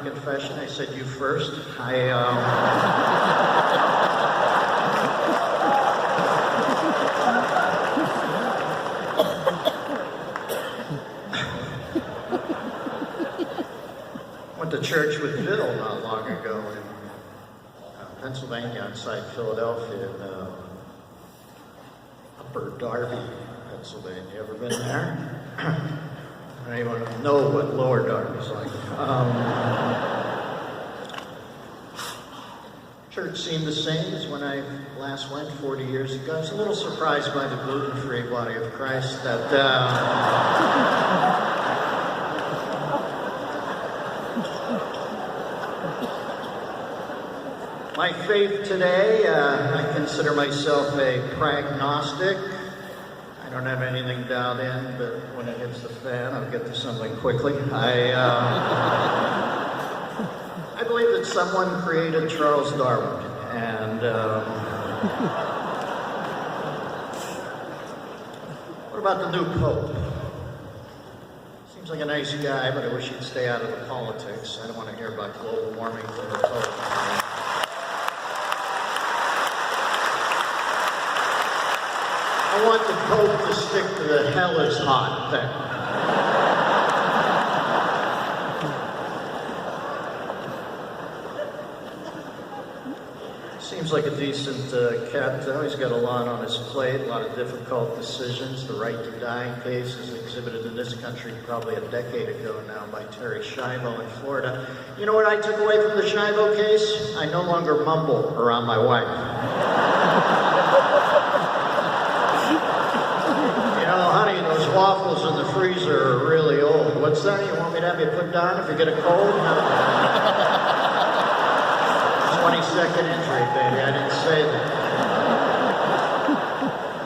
confession. I said, you first. Went to church with Bill not long ago in Pennsylvania, outside Philadelphia, in Upper Darby, Pennsylvania. You ever been there? I don't even know what Lower Darby's like. Church seemed the same as when I last went 40 years ago. I was a little surprised by the gluten-free body of Christ that my faith today, I consider myself a pragnostic. I don't have anything dialed in, but when it hits the fan, I'll get to something quickly. I believe that someone created Charles Darwin, and what about the new Pope? Seems like a nice guy, but I wish he'd stay out of the politics. I don't want to hear about global warming from the Pope. I want the Pope to stick to the hell is hot thing. Seems like a decent cat, though. He's got a lot on his plate, a lot of difficult decisions. The right to die case is exhibited in this country probably a decade ago now by Terry Schiavo in Florida. You know what I took away from the Schiavo case? I no longer mumble around my wife. Honey, those waffles in the freezer are really old. What's that? You want me to have you put down if you get a cold? 22nd injury, baby. I didn't say that.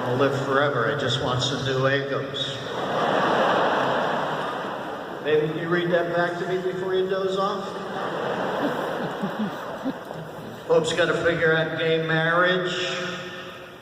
I'll live forever. I just want some new Egos. Baby, can you read that back to me before you doze off? Pope's got to figure out gay marriage.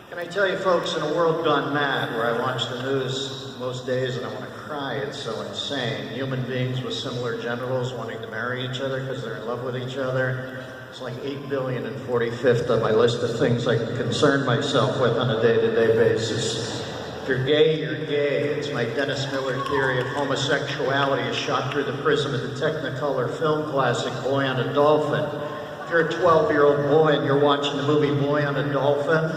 Can I tell you, folks, in a world gone mad, where I watch the news most days and I want to cry, it's so insane. Human beings with similar genitals wanting to marry each other because they're in love with each other. It's like 8 billion and 45th on my list of things I can concern myself with on a day-to-day basis. If you're gay, you're gay. It's my Dennis Miller theory of homosexuality is shot through the prism of the Technicolor film classic Boy on a Dolphin. If you're a 12-year-old boy and you're watching the movie Boy on a Dolphin,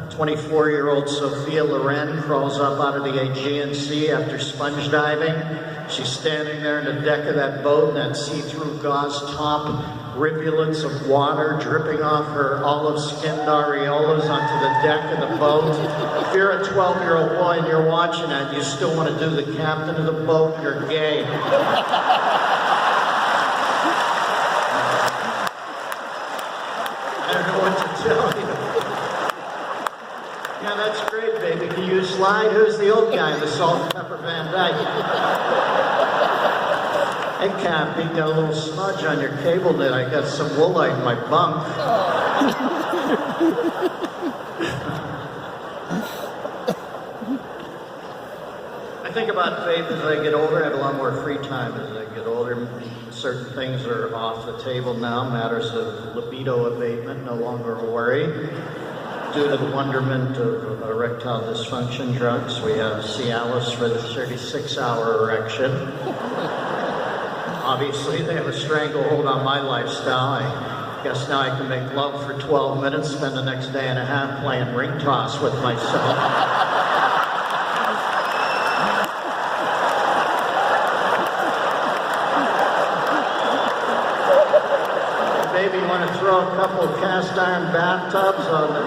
24-year-old Sophia Loren crawls up out of the Aegean Sea after sponge diving. She's standing there in the deck of that boat, and that see-through gauze top, rivulets of water dripping off her olive-skinned areolas onto the deck of the boat. If you're a 12-year-old boy and you're watching that, you still want to do the captain of the boat, you're gay. I don't know what to tell you. Yeah, that's great, baby. Can you slide? Who's the old guy in the Salt and Pepper Van Dyke? Hey, Cappy, got a little smudge on your cable knit. I got some woolite in my bunk. I think about faith as I get older. I have a lot more free time as I get older. Certain things are off the table now. Matters of libido abatement, no longer a worry. Due to the wonderment of erectile dysfunction drugs, we have Cialis for the 36-hour erection. Obviously, they have a stranglehold on my lifestyle. I guess now I can make love for 12 minutes, spend the next day and a half playing ring toss with myself. Maybe you want to throw a couple of cast iron bathtubs on the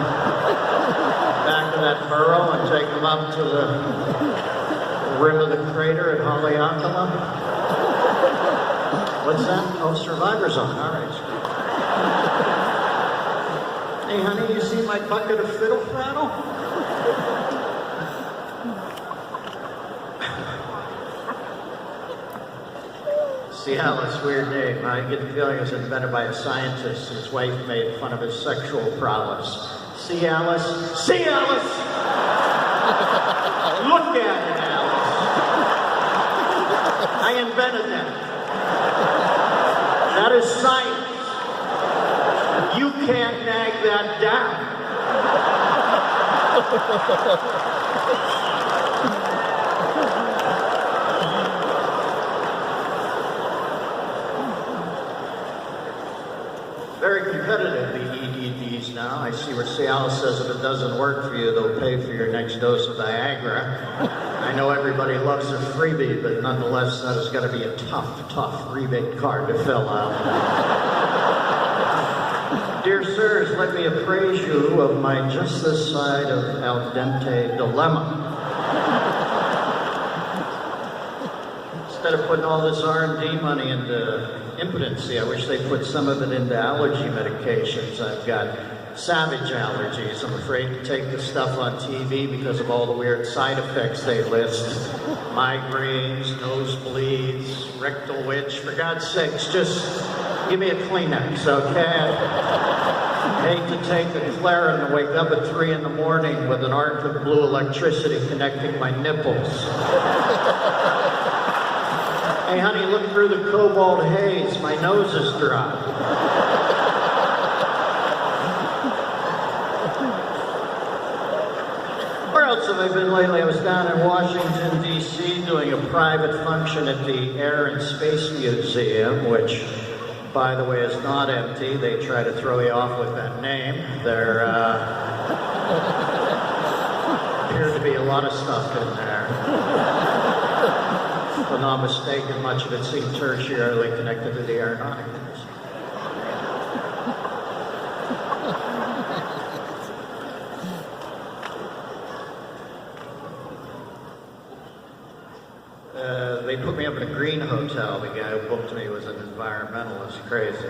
back of that burrow and take them up to the rim of the crater at Haleakala? What's that? Oh, Survivor Zone. All right. Hey, honey, you see my bucket of fiddle faddle? Cialis, weird name. I get the feeling it was invented by a scientist whose wife made fun of his sexual prowess. Cialis. Cialis! Look at it, Alice. I invented that. That is science. You can't nag that down. Very competitive, the EDDs now. I see where Cialis says if it doesn't work for you, they'll pay for your next dose of Viagra. I know everybody loves a freebie, but nonetheless, that has got to be a tough rebate card to fill out. Dear sirs, let me appraise you of my just this side of al dente dilemma. Instead of putting all this R&D money into impotency, I wish they put some of it into allergy medications. I've got savage allergies. I'm afraid to take the stuff on TV because of all the weird side effects they list. Migraines, nosebleeds, rectal itch. For God's sakes, just give me a Kleenex, okay? I hate to take a Clarin and wake up at 3 in the morning with an arc of blue electricity connecting my nipples. Hey, honey, look through the cobalt haze. My nose is dry. Where else have I been lately? I was down in Washington, D.C. doing a private function at the Air and Space Museum, which, by the way, is not empty. They try to throw you off with that name. There appeared to be a lot of stuff in there. If I'm not mistaken, much of it seemed tertiarily connected to the aeronautics. They put me up in a green hotel. The guy who booked me was an environmentalist, crazy.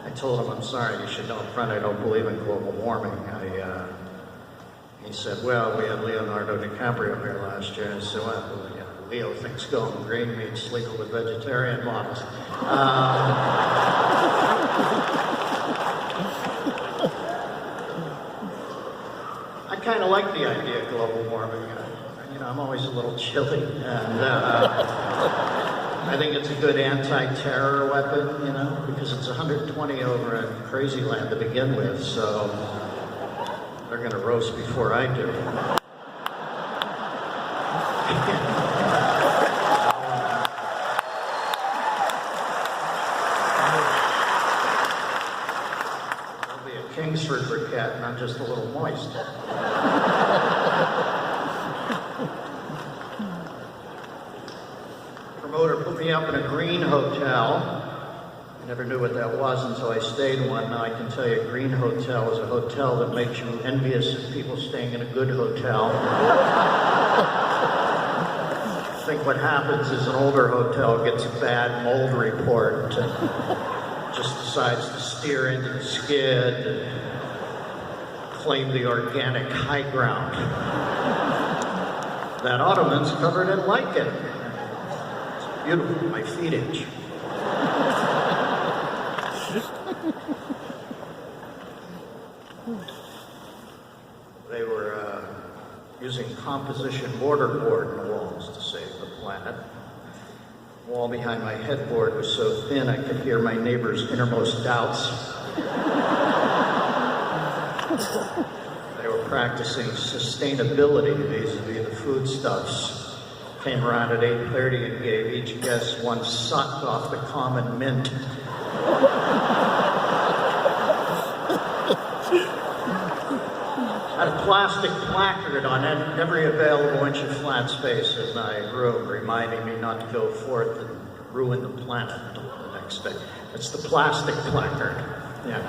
I told him, I'm sorry, you should know up front I don't believe in global warming. He said, well, we had Leonardo DiCaprio here last year. And I said, well, yeah, Leo thinks going green means sleeping with vegetarian models. I kind of like the idea of global warming. I'm always a little chilly, and I think it's a good anti-terror weapon, because it's 120 over in crazy land to begin with, so they're going to roast before I do. I'll be a Kingsford briquette, and I'm just a little moist. Promoter put me up in a green hotel. I never knew what that was until I stayed in one. Now I can tell you a green hotel is a hotel that makes you envious of people staying in a good hotel. I think what happens is an older hotel gets a bad mold report and just decides to steer into the skid and claim the organic high ground. That ottoman's covered in lichen. Beautiful, my feet itch. They were using composition mortarboard in the walls to save the planet. The wall behind my headboard was so thin I could hear my neighbor's innermost doubts. They were practicing sustainability vis-a-vis the foodstuffs. Came around at 8:30 and gave each guest one suck off the common mint. Had a plastic placard on every available inch of flat space in my room, reminding me not to go forth and ruin the planet the next day. It's the plastic placard. Yeah.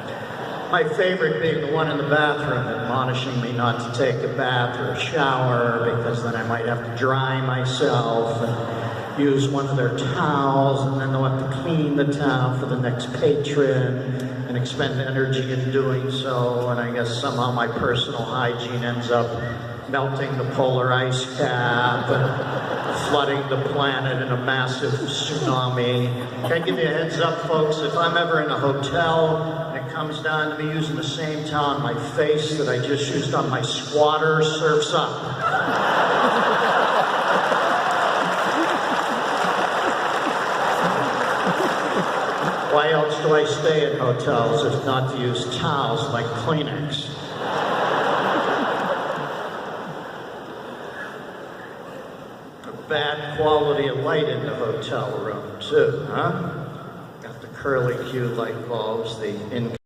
My favorite being the one in the bathroom, admonishing me not to take a bath or a shower because then I might have to dry myself and use one of their towels, and then they'll have to clean the towel for the next patron and expend energy in doing so. And I guess somehow my personal hygiene ends up melting the polar ice cap and flooding the planet in a massive tsunami. Can I give you a heads up, folks? If I'm ever in a hotel comes down to me using the same towel on my face that I just used on my squatter, surf's up. Why else do I stay in hotels if not to use towels like Kleenex? A bad quality of light in the hotel room, too, huh? Got the curly Q light bulbs, the